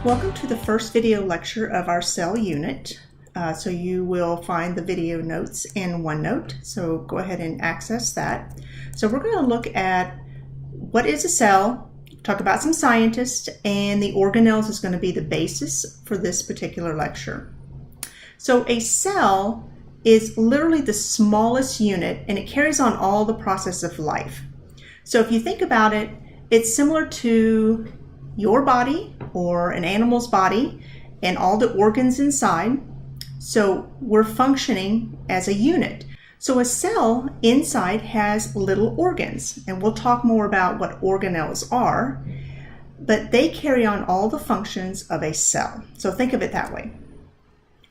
Welcome to the first video lecture of our cell unit. So you will find the video notes in OneNote, so go ahead and access that. So we're going to look at what is a cell, talk about some scientists, and the organelles is going to be the basis for this particular lecture. So a cell is literally the smallest unit, and it carries on all the process of life. So if you think about it, it's similar to your body or an animal's body and all the organs inside. So we're functioning as a unit. So a cell inside has little organs, and we'll talk more about what organelles are, but they carry on all the functions of a cell. So think of it that way.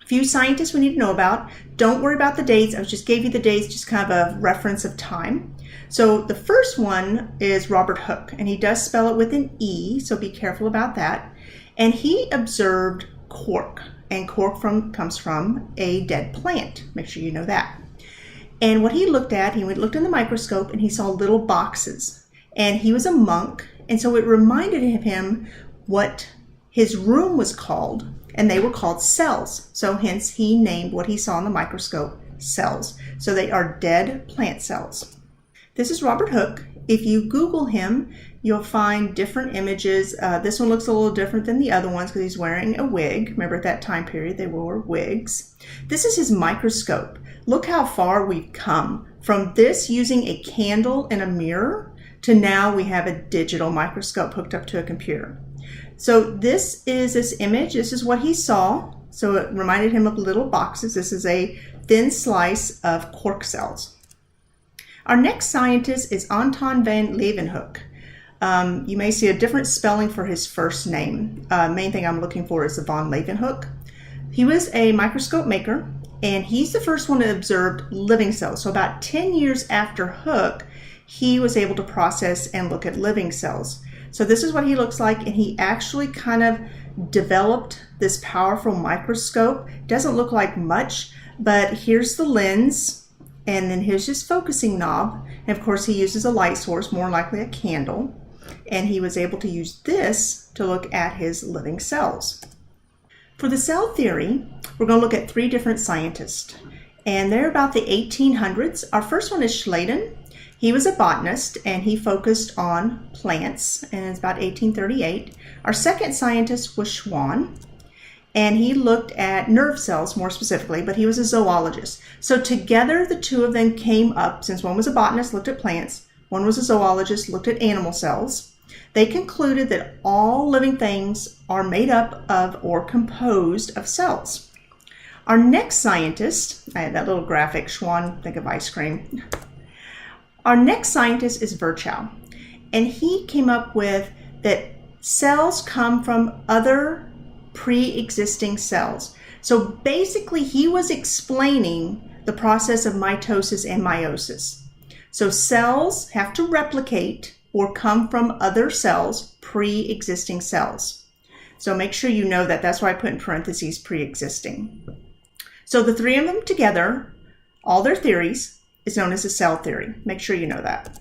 A few scientists we need to know about. Don't worry about the dates. I just gave you the dates, just kind of a reference of time. So the first one is Robert Hooke, and he does spell it with an E, so be careful about that. And he observed cork, and cork comes from a dead plant. Make sure you know that. And what he looked at, he looked in the microscope and he saw little boxes. And he was a monk, and so it reminded him what his room was called, and they were called cells. So hence he named what he saw in the microscope cells. So they are dead plant cells. This is Robert Hooke. If you Google him, you'll find different images. This one looks a little different than the other ones because he's wearing a wig. Remember, at that time period, they wore wigs. This is his microscope. Look how far we've come from this using a candle and a mirror to now we have a digital microscope hooked up to a computer. So this is this image. This is what he saw. So it reminded him of little boxes. This is a thin slice of cork cells. Our next scientist is Anton van Leeuwenhoek. You may see a different spelling for his first name. Main thing I'm looking for is the von Leeuwenhoek. He was a microscope maker, and he's the first one to observe living cells. So about 10 years after Hooke, he was able to process and look at living cells. So this is what he looks like, and he actually kind of developed this powerful microscope. Doesn't look like much, but here's the lens. And then here's his focusing knob. And of course, he uses a light source, more likely a candle. And he was able to use this to look at his living cells. For the cell theory, we're going to look at three different scientists. And they're about the 1800s. Our first one is Schleiden. He was a botanist, and he focused on plants, and it's about 1838. Our second scientist was Schwann. And he looked at nerve cells more specifically, but he was a zoologist. So together, the two of them came up, since one was a botanist, looked at plants, one was a zoologist, looked at animal cells. They concluded that all living things are made up of or composed of cells. Our next scientist, I had that little graphic, Schwann, think of ice cream. Our next scientist is Virchow, and he came up with that cells come from other pre-existing cells. So basically, he was explaining the process of mitosis and meiosis. So cells have to replicate or come from other cells, pre-existing cells. So make sure you know that. That's why I put in parentheses pre-existing. So the three of them together, all their theories, is known as a cell theory. Make sure you know that.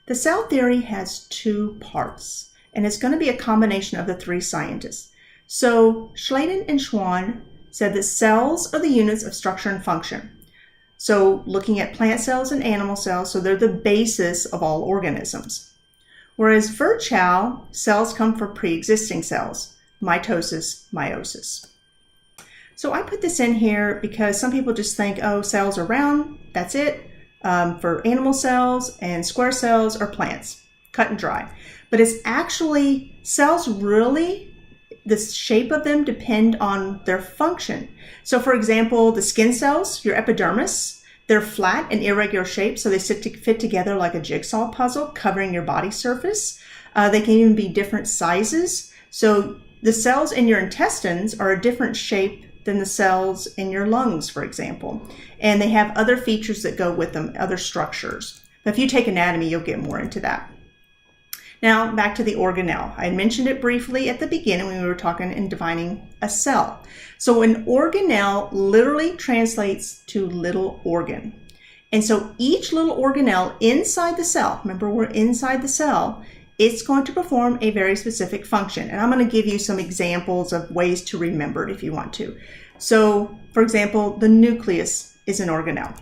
The cell theory has two parts, and it's going to be a combination of the three scientists. So Schleiden and Schwann said that cells are the units of structure and function. So looking at plant cells and animal cells, so they're the basis of all organisms. Whereas Virchow, cells come from pre-existing cells, mitosis, meiosis. So I put this in here because some people just think, oh, cells are round, that's it. For animal cells and square cells are plants, cut and dry. But it's actually, cells really, the shape of them depend on their function. So for example, the skin cells, your epidermis, they're flat and irregular shaped, so they fit together like a jigsaw puzzle, covering your body surface. They can even be different sizes. So the cells in your intestines are a different shape than the cells in your lungs, for example. And they have other features that go with them, other structures. But if you take anatomy, you'll get more into that. Now, back to the organelle. I mentioned it briefly at the beginning when we were talking and defining a cell. So an organelle literally translates to little organ. And so each little organelle inside the cell, remember we're inside the cell, it's going to perform a very specific function. And I'm going to give you some examples of ways to remember it if you want to. So, for example, the nucleus is an organelle.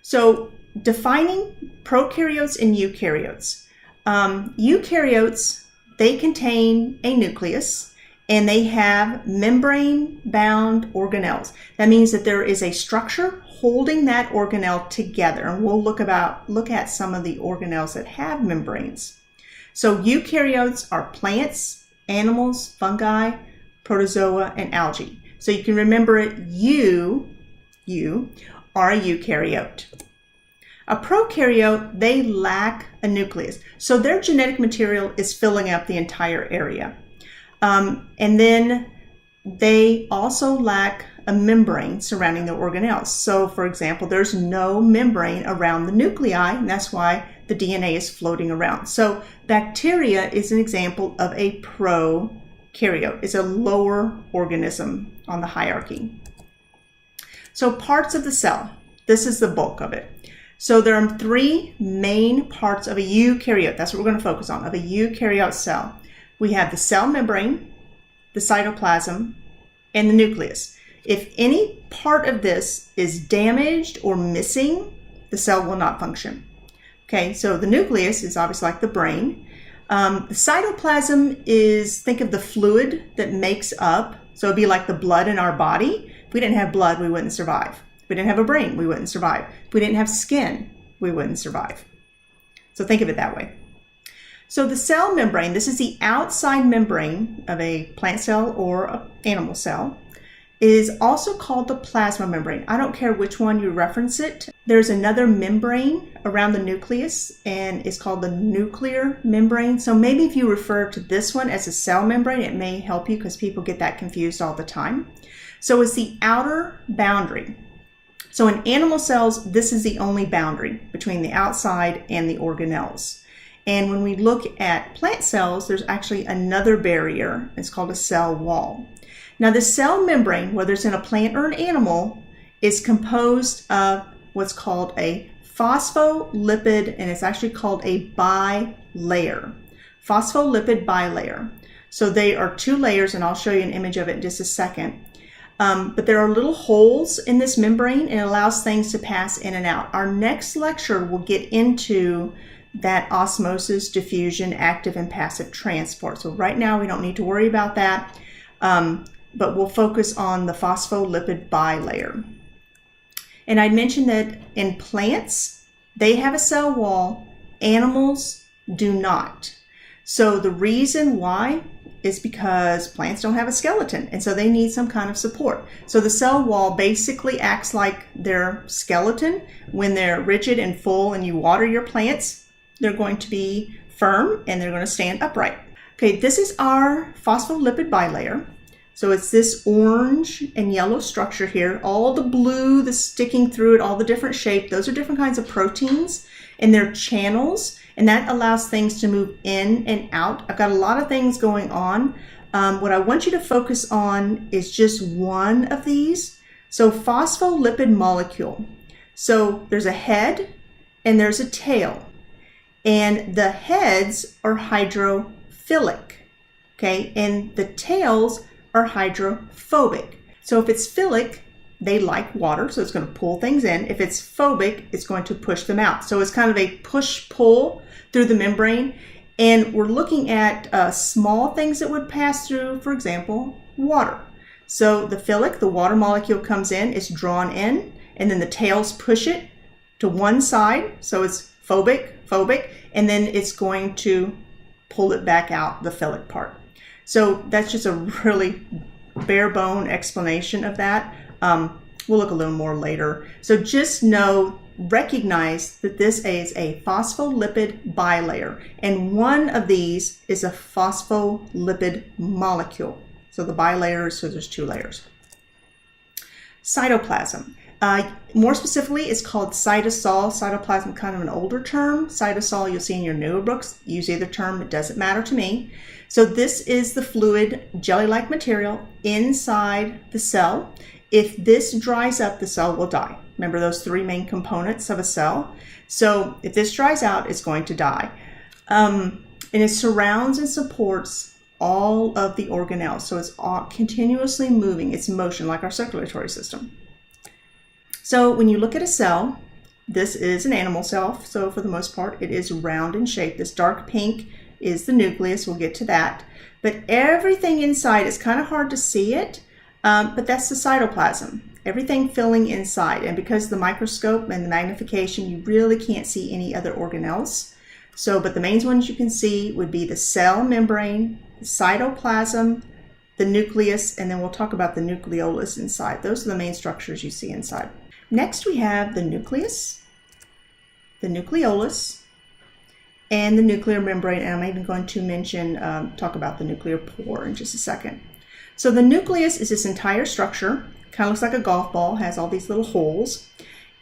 So, defining prokaryotes and eukaryotes. Eukaryotes, they contain a nucleus and they have membrane-bound organelles. That means that there is a structure holding that organelle together. And we'll look at some of the organelles that have membranes. So eukaryotes are plants, animals, fungi, protozoa, and algae. So you can remember it, you are a eukaryote. A prokaryote, they lack a nucleus. So their genetic material is filling up the entire area. And then they also lack a membrane surrounding the organelles. So for example, there's no membrane around the nuclei, and that's why the DNA is floating around. So bacteria is an example of a prokaryote. It's a lower organism on the hierarchy. So parts of the cell, this is the bulk of it. So there are three main parts of a eukaryote. That's what we're going to focus on, of a eukaryote cell. We have the cell membrane, the cytoplasm, and the nucleus. If any part of this is damaged or missing, the cell will not function. Okay, so the nucleus is obviously like the brain. The cytoplasm is, think of the fluid that makes up, so it'd be like the blood in our body. If we didn't have blood, we wouldn't survive. If we didn't have a brain, we wouldn't survive. If we didn't have skin, we wouldn't survive. So think of it that way. So the cell membrane, this is the outside membrane of a plant cell or an animal cell, is also called the plasma membrane. I don't care which one you reference it. There's another membrane around the nucleus, and it's called the nuclear membrane. So maybe if you refer to this one as a cell membrane, it may help you because people get that confused all the time. So it's the outer boundary. So in animal cells, this is the only boundary between the outside and the organelles. And when we look at plant cells, there's actually another barrier. It's called a cell wall. Now the cell membrane, whether it's in a plant or an animal, is composed of what's called a phospholipid, and it's actually called a bilayer. Phospholipid bilayer. So they are two layers, and I'll show you an image of it in just a second. But there are little holes in this membrane, and it allows things to pass in and out. Our next lecture will get into that osmosis, diffusion, active and passive transport. So right now we don't need to worry about that, but we'll focus on the phospholipid bilayer. And I mentioned that in plants, they have a cell wall, animals do not. So the reason why is because plants don't have a skeleton, and so they need some kind of support. So the cell wall basically acts like their skeleton. When they're rigid and full and you water your plants, they're going to be firm and they're going to stand upright. Okay, this is our phospholipid bilayer. So it's this orange and yellow structure here. All the blue that's sticking through it, all the different shape, those are different kinds of proteins, and they're channels, and that allows things to move in and out. I've got a lot of things going on. What I want you to focus on is just one of these. So phospholipid molecule. So there's a head and there's a tail. And the heads are hydrophilic, okay? And the tails are hydrophobic. So if it's philic, they like water, so it's going to pull things in. If it's phobic, it's going to push them out. So it's kind of a push-pull through the membrane. And we're looking at small things that would pass through, for example, water. So the philic, the water molecule comes in, it's drawn in, and then the tails push it to one side. So it's phobic, and then it's going to pull it back out, the philic part. So that's just a really bare bone explanation of that. We'll look a little more later. So just recognize that this is a phospholipid bilayer, and one of these is a phospholipid molecule. So the bilayer, so there's two layers. Cytoplasm. More specifically, it's called cytosol. Cytoplasm, kind of an older term. Cytosol, you'll see in your newer books. Use either term, it doesn't matter to me. So this is the fluid, jelly-like material inside the cell. If this dries up, the cell will die. Remember those three main components of a cell? So if this dries out, it's going to die. and it surrounds and supports all of the organelles. So it's all continuously moving, it's motion like our circulatory system. So when you look at a cell, this is an animal cell, so for the most part it is round in shape. This dark pink is the nucleus, we'll get to that. But everything inside is kind of hard to see it, but that's the cytoplasm. Everything filling inside, and because of the microscope and the magnification, you really can't see any other organelles. So, but the main ones you can see would be the cell membrane, the cytoplasm, the nucleus, and then we'll talk about the nucleolus inside. Those are the main structures you see inside. Next we have the nucleus, the nucleolus, and the nuclear membrane, and I'm even going to mention, talk about the nuclear pore in just a second. So the nucleus is this entire structure, kind of looks like a golf ball, has all these little holes.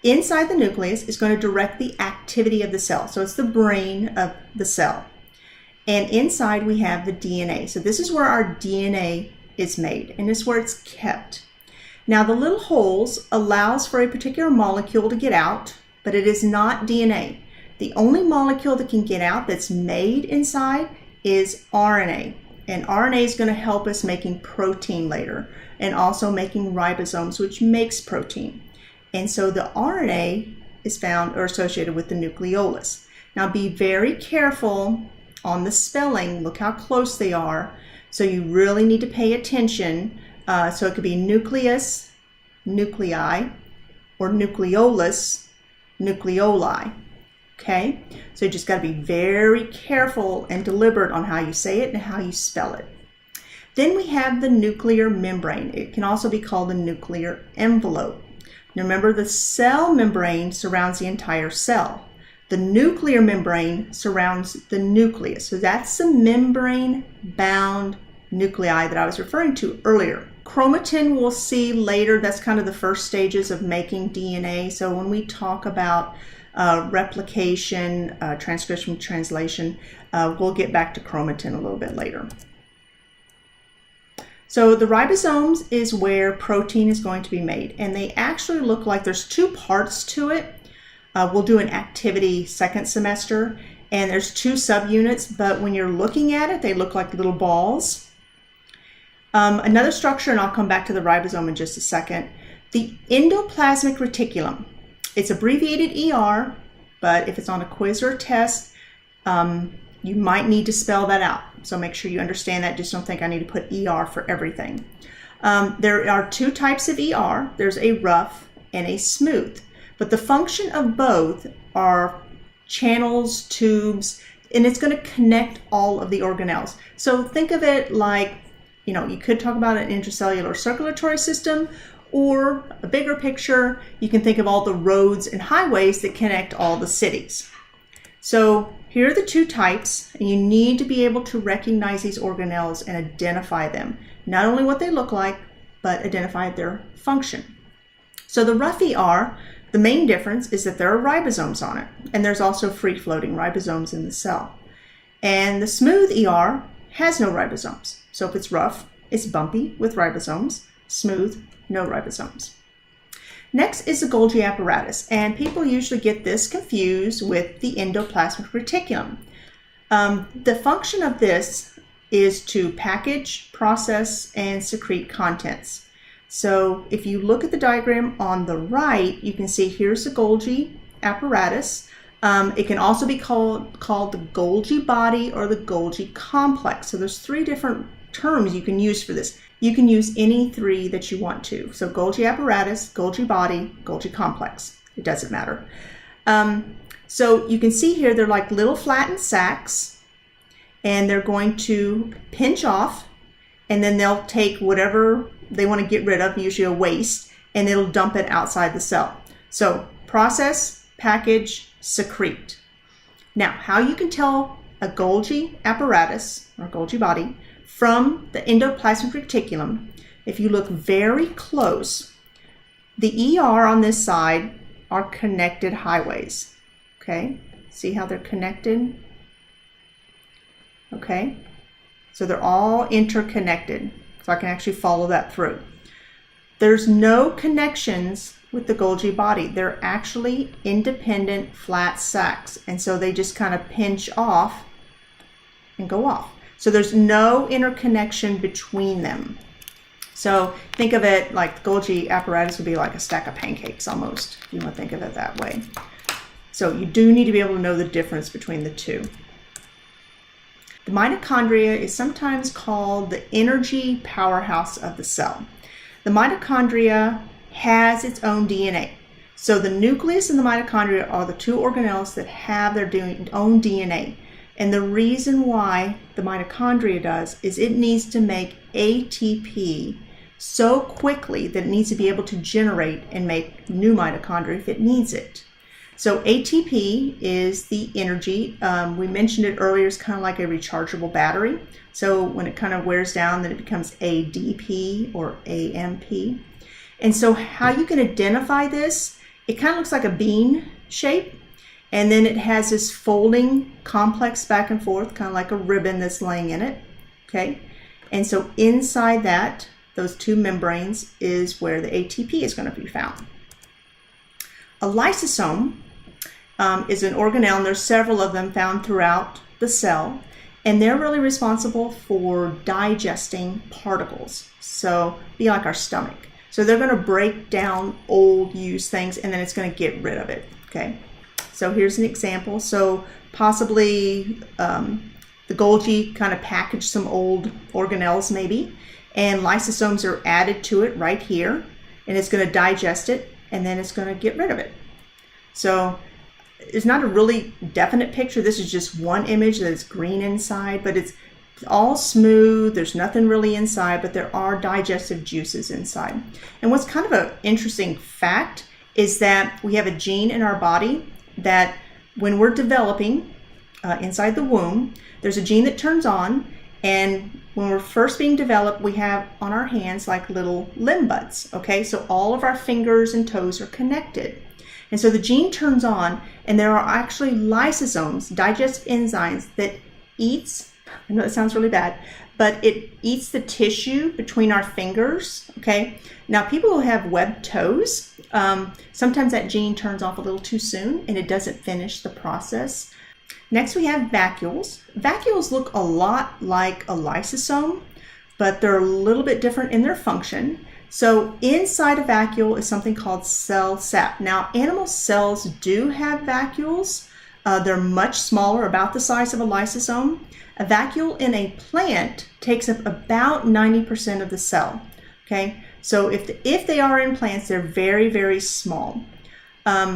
Inside the nucleus is going to direct the activity of the cell. So it's the brain of the cell. And inside we have the DNA. So this is where our DNA is made, and it's where it's kept. Now the little holes allows for a particular molecule to get out, but it is not DNA. The only molecule that can get out that's made inside is RNA. And RNA is going to help us making protein later, and also making ribosomes, which makes protein. And so the RNA is found or associated with the nucleolus. Now be very careful on the spelling. Look how close they are. So you really need to pay attention. So it could be nucleus, nuclei, or nucleolus, nucleoli. Okay, so you just got to be very careful and deliberate on how you say it and how you spell it. Then we have the nuclear membrane. It can also be called the nuclear envelope. Now remember, the cell membrane surrounds the entire cell. The nuclear membrane surrounds the nucleus. So that's the membrane-bound nuclei that I was referring to earlier. Chromatin we'll see later. That's kind of the first stages of making DNA. So when we talk about replication, transcription, translation, we'll get back to chromatin a little bit later. So the ribosomes is where protein is going to be made, and they actually look like there's two parts to it. We'll do an activity second semester, and there's two subunits, but when you're looking at it, they look like little balls. Another structure, and I'll come back to the ribosome in just a second, the endoplasmic reticulum. It's abbreviated ER, but if it's on a quiz or a test, you might need to spell that out. So make sure you understand that. Just don't think I need to put ER for everything. There are two types of ER. There's a rough and a smooth. But the function of both are channels, tubes, and it's going to connect all of the organelles. So think of it like, you could talk about an intracellular circulatory system, or a bigger picture, you can think of all the roads and highways that connect all the cities. So here are the two types, and you need to be able to recognize these organelles and identify them. Not only what they look like, but identify their function. So the rough ER, the main difference is that there are ribosomes on it, and there's also free-floating ribosomes in the cell. And the smooth ER has no ribosomes. So if it's rough, it's bumpy with ribosomes. Smooth, no ribosomes. Next is the Golgi apparatus, and people usually get this confused with the endoplasmic reticulum. The function of this is to package, process, and secrete contents. So if you look at the diagram on the right, you can see here's the Golgi apparatus. It can also be called the Golgi body or the Golgi complex. So there's three different terms you can use for this. You can use any three that you want to. So Golgi apparatus, Golgi body, Golgi complex. It doesn't matter. So you can see here they're like little flattened sacs, and they're going to pinch off, and then they'll take whatever they want to get rid of, usually a waste, and it'll dump it outside the cell. So process, package, secrete. Now, how you can tell a Golgi apparatus or Golgi body from the endoplasmic reticulum, if you look very close, the ER on this side are connected highways. Okay, see how they're connected? Okay, so they're all interconnected, so I can actually follow that through. There's no connections with the Golgi body. They're actually independent flat sacs, and so they just kind of pinch off and go off. So there's no interconnection between them. So think of it like the Golgi apparatus would be like a stack of pancakes almost. You want to think of it that way. So you do need to be able to know the difference between the two. The mitochondria is sometimes called the energy powerhouse of the cell. The mitochondria has its own DNA. So the nucleus and the mitochondria are the two organelles that have their own DNA. And the reason why the mitochondria does is it needs to make ATP so quickly that it needs to be able to generate and make new mitochondria if it needs it. So ATP is the energy. We mentioned it earlier, it's kind of like a rechargeable battery. So when it kind of wears down, then it becomes ADP or AMP. And so how you can identify this, it kind of looks like a bean shape. And then it has this folding complex back and forth, kind of like a ribbon that's laying in it. Okay. And so inside that, those two membranes is where the ATP is going to be found. A lysosome is an organelle, and there's several of them found throughout the cell, and they're really responsible for digesting particles. So be like our stomach. So they're going to break down old used things, and then it's going to get rid of it. Okay. So here's an example. So possibly the Golgi kind of packaged some old organelles maybe, and lysosomes are added to it right here, and it's going to digest it, and then it's going to get rid of it. So it's not a really definite picture. This is just one image that is green inside, but it's all smooth. There's nothing really inside, but there are digestive juices inside. And what's kind of an interesting fact is that we have a gene in our body that when we're developing inside the womb, there's a gene that turns on, and when we're first being developed, we have on our hands like little limb buds, okay? So all of our fingers and toes are connected. And so the gene turns on, and there are actually lysosomes, digestive enzymes, that eats, I know that sounds really bad, but it eats the tissue between our fingers, okay? Now, people who have webbed toes, sometimes that gene turns off a little too soon, and it doesn't finish the process. Next, we have vacuoles. Vacuoles look a lot like a lysosome, but they're a little bit different in their function. So inside a vacuole is something called cell sap. Now, animal cells do have vacuoles. They're much smaller, about the size of a lysosome. A vacuole in a plant takes up about 90% of the cell. Okay, so if they are in plants, they're very, very small.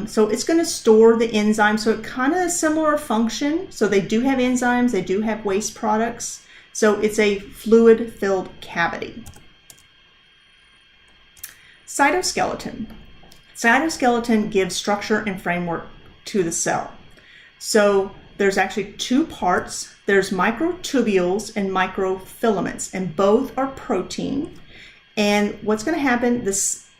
So it's going to store the enzymes. So it kind of a similar function. So they do have enzymes, they do have waste products. So it's a fluid-filled cavity. Cytoskeleton. Cytoskeleton gives structure and framework to the cell. So there's actually two parts. There's microtubules and microfilaments, and both are protein. And what's going to happen, the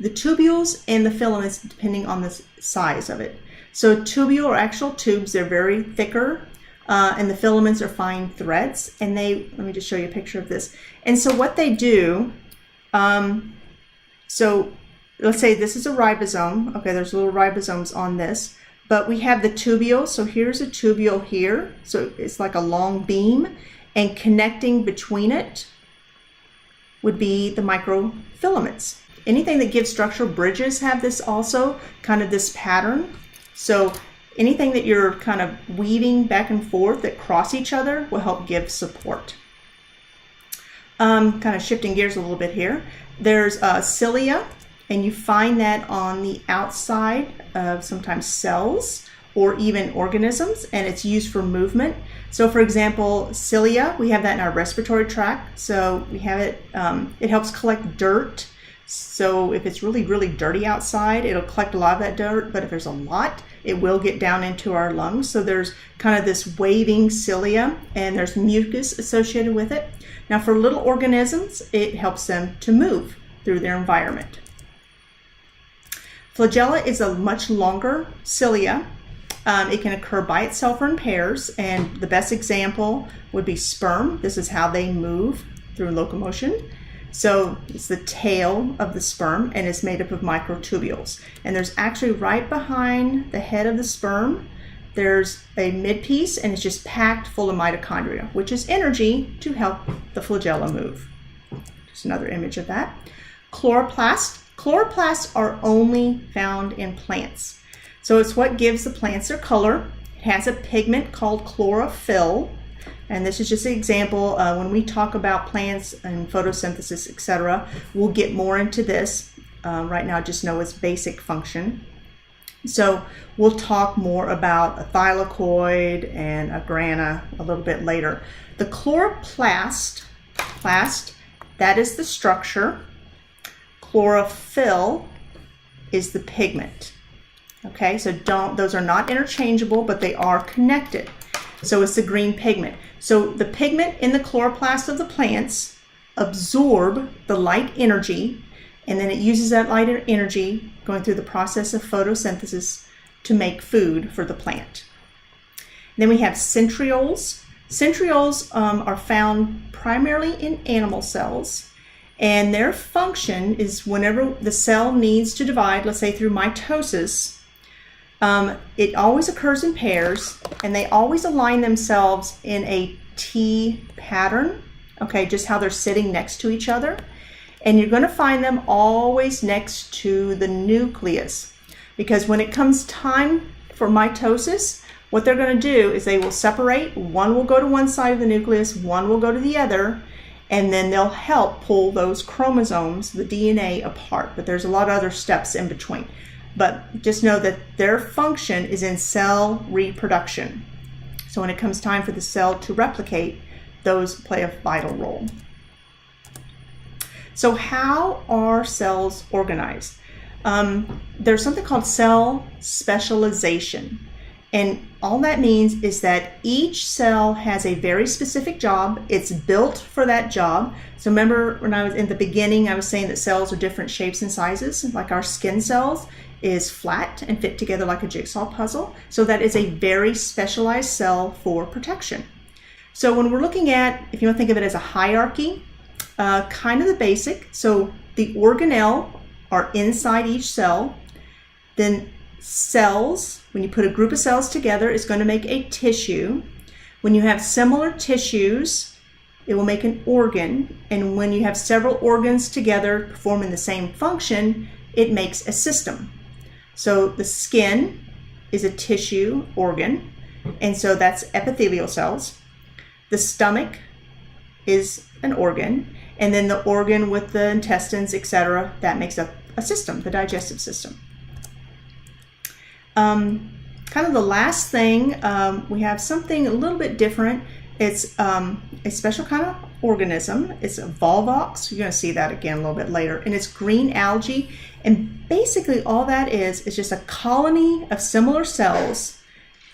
tubules and the filaments, depending on the size of it. So tubule are actual tubes, they're very thicker, and the filaments are fine threads. And let me just show you a picture of this. And so what they do, so let's say this is a ribosome. Okay, there's little ribosomes on this, but we have the tubule. So here's a tubule here. So it's like a long beam, and connecting between it would be the microfilaments. Anything that gives structure, bridges have this also, kind of this pattern. So anything that you're kind of weaving back and forth that cross each other will help give support. Kind of shifting gears a little bit here. There's cilia, and you find that on the outside of sometimes cells or even organisms, and it's used for movement. So for example, cilia, we have that in our respiratory tract. So we have it, it helps collect dirt. So if it's really, really dirty outside, it'll collect a lot of that dirt, but if there's a lot, it will get down into our lungs. So there's kind of this waving cilia, and there's mucus associated with it. Now for little organisms, it helps them to move through their environment. Flagella is a much longer cilia. It can occur by itself or in pairs, and the best example would be sperm. This is how they move through locomotion. So it's the tail of the sperm, and it's made up of microtubules. And there's actually right behind the head of the sperm, there's a mid-piece and it's just packed full of mitochondria, which is energy to help the flagella move. Just another image of that. Chloroplast. Chloroplasts are only found in plants. So it's what gives the plants their color. It has a pigment called chlorophyll. And this is just an example. When we talk about plants and photosynthesis, etc., we'll get more into this. Right now, just know its basic function. So we'll talk more about a thylakoid and a grana a little bit later. The chloroplast, that is the structure. Chlorophyll is the pigment. Okay, so those are not interchangeable, but they are connected. So it's the green pigment. So the pigment in the chloroplast of the plants absorb the light energy, and then it uses that light energy going through the process of photosynthesis to make food for the plant. Then we have centrioles. Centrioles are found primarily in animal cells, and their function is whenever the cell needs to divide, let's say through mitosis, it always occurs in pairs, and they always align themselves in a T pattern, okay, just how they're sitting next to each other. And you're going to find them always next to the nucleus, because when it comes time for mitosis, what they're going to do is they will separate. One will go to one side of the nucleus, one will go to the other, and then they'll help pull those chromosomes, the DNA, apart. But there's a lot of other steps in between. But just know that their function is in cell reproduction. So when it comes time for the cell to replicate, those play a vital role. So how are cells organized? There's something called cell specialization. And all that means is that each cell has a very specific job. It's built for that job. So remember when I was in the beginning, I was saying that cells are different shapes and sizes, like our skin cells is flat and fit together like a jigsaw puzzle. So that is a very specialized cell for protection. So when we're looking at, if you want to think of it as a hierarchy, kind of the basic. So the organelle are inside each cell. Then cells, when you put a group of cells together, is going to make a tissue. When you have similar tissues, it will make an organ. And when you have several organs together performing the same function, it makes a system. So the skin is a tissue organ, and so that's epithelial cells. The stomach is an organ, and then the organ with the intestines, etc., that makes up a system, the digestive system. Kind of the last thing, we have something a little bit different. It's a special kind of organism. It's a Volvox. You're going to see that again a little bit later. And it's green algae. And basically all that is just a colony of similar cells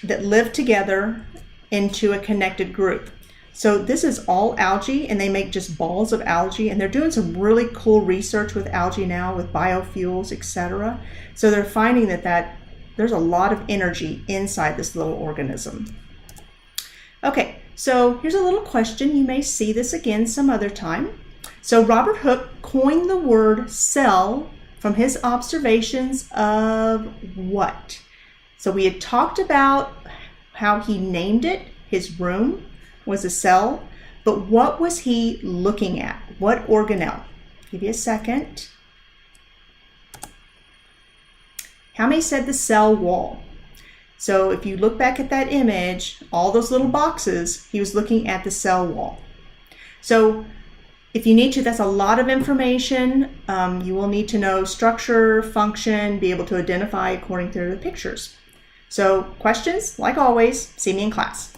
that live together into a connected group. So this is all algae, and they make just balls of algae, and they're doing some really cool research with algae now with biofuels, etc. So they're finding that there's a lot of energy inside this little organism. Okay, so here's a little question. You may see this again some other time. So Robert Hooke coined the word cell from his observations of what? So we had talked about how he named it. His room was a cell, but what was he looking at? What organelle? Give you a second. How many said the cell wall? So if you look back at that image, all those little boxes, he was looking at the cell wall. So if you need to, that's a lot of information. You will need to know structure, function, be able to identify according to the pictures. So questions, like always, see me in class.